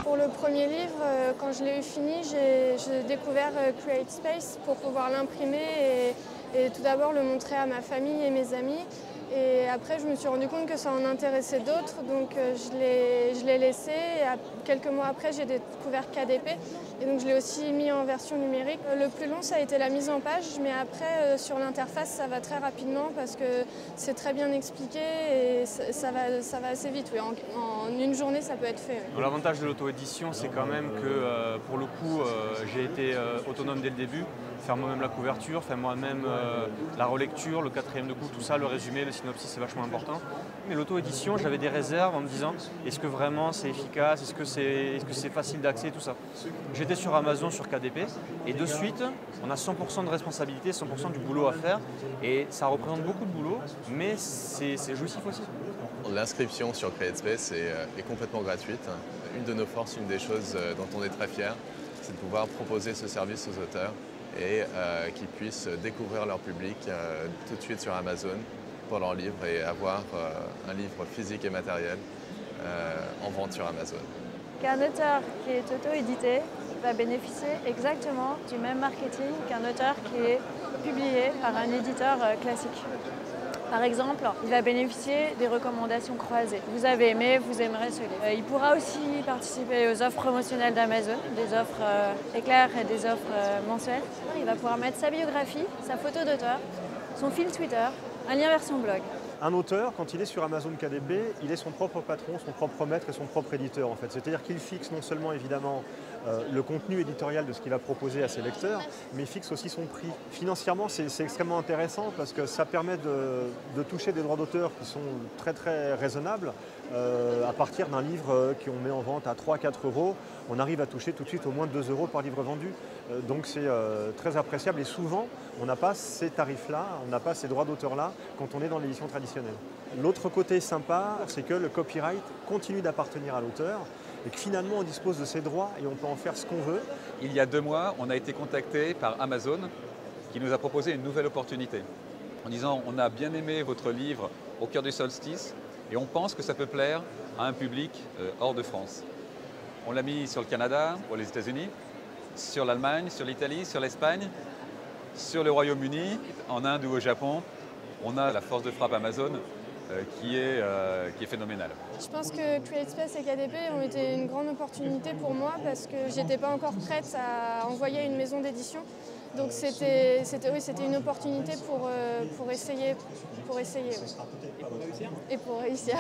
Pour le premier livre, quand je l'ai eu fini, j'ai découvert CreateSpace pour pouvoir l'imprimer et tout d'abord le montrer à ma famille et mes amis. Et après, je me suis rendu compte que ça en intéressait d'autres, donc je l'ai laissé. Et quelques mois après, j'ai découvert KDP, et donc je l'ai aussi mis en version numérique. Le plus long, ça a été la mise en page, mais après, sur l'interface, ça va très rapidement parce que c'est très bien expliqué et ça va assez vite. Oui. En une journée, ça peut être fait. Oui. L'avantage de l'auto-édition, c'est quand même que pour le coup, j'ai été autonome dès le début, faire moi-même la couverture, faire moi-même la relecture, le quatrième de coup, tout ça, le résumé, le synopsis, c'est vachement important. Mais l'auto-édition, j'avais des réserves en me disant, est-ce que vraiment c'est efficace, est-ce que c'est facile d'accès, tout ça. J'étais sur Amazon, sur KDP, et de suite, on a 100% de responsabilité, 100% du boulot à faire, et ça représente beaucoup de boulot, mais c'est jouissif aussi. L'inscription sur CreateSpace est complètement gratuite. Une de nos forces, une des choses dont on est très fier, c'est de pouvoir proposer ce service aux auteurs et qu'ils puissent découvrir leur public tout de suite sur Amazon pour leur livre et avoir un livre physique et matériel en vente sur Amazon. Qu'un auteur qui est auto-édité va bénéficier exactement du même marketing qu'un auteur qui est publié par un éditeur classique. Par exemple, il va bénéficier des recommandations croisées. Vous avez aimé, vous aimerez ce livre. Il pourra aussi participer aux offres promotionnelles d'Amazon, des offres éclairs et des offres mensuelles. Il va pouvoir mettre sa biographie, sa photo d'auteur, son fil Twitter, un lien vers son blog. Un auteur, quand il est sur Amazon KDP, il est son propre patron, son propre maître et son propre éditeur en fait. C'est-à-dire qu'il fixe non seulement évidemment le contenu éditorial de ce qu'il va proposer à ses lecteurs, mais il fixe aussi son prix. Financièrement, c'est extrêmement intéressant parce que ça permet de toucher des droits d'auteur qui sont très très raisonnables. À partir d'un livre qu'on met en vente à 3-4 euros, on arrive à toucher tout de suite au moins 2 euros par livre vendu. Donc c'est très appréciable et souvent on n'a pas ces tarifs-là, on n'a pas ces droits d'auteur-là quand on est dans l'édition traditionnelle. L'autre côté sympa, c'est que le copyright continue d'appartenir à l'auteur et que finalement on dispose de ses droits et on peut en faire ce qu'on veut. Il y a 2 mois, on a été contacté par Amazon qui nous a proposé une nouvelle opportunité en disant on a bien aimé votre livre Au cœur du solstice et on pense que ça peut plaire à un public hors de France. On l'a mis sur le Canada, ou les États-Unis, sur l'Allemagne, sur l'Italie, sur l'Espagne, sur le Royaume-Uni, en Inde ou au Japon. On a la force de frappe Amazon qui est phénoménale. Je pense que CreateSpace et KDP ont été une grande opportunité pour moi parce que je n'étais pas encore prête à envoyer à une maison d'édition. Donc c'était une opportunité pour essayer. Oui. Et pour réussir.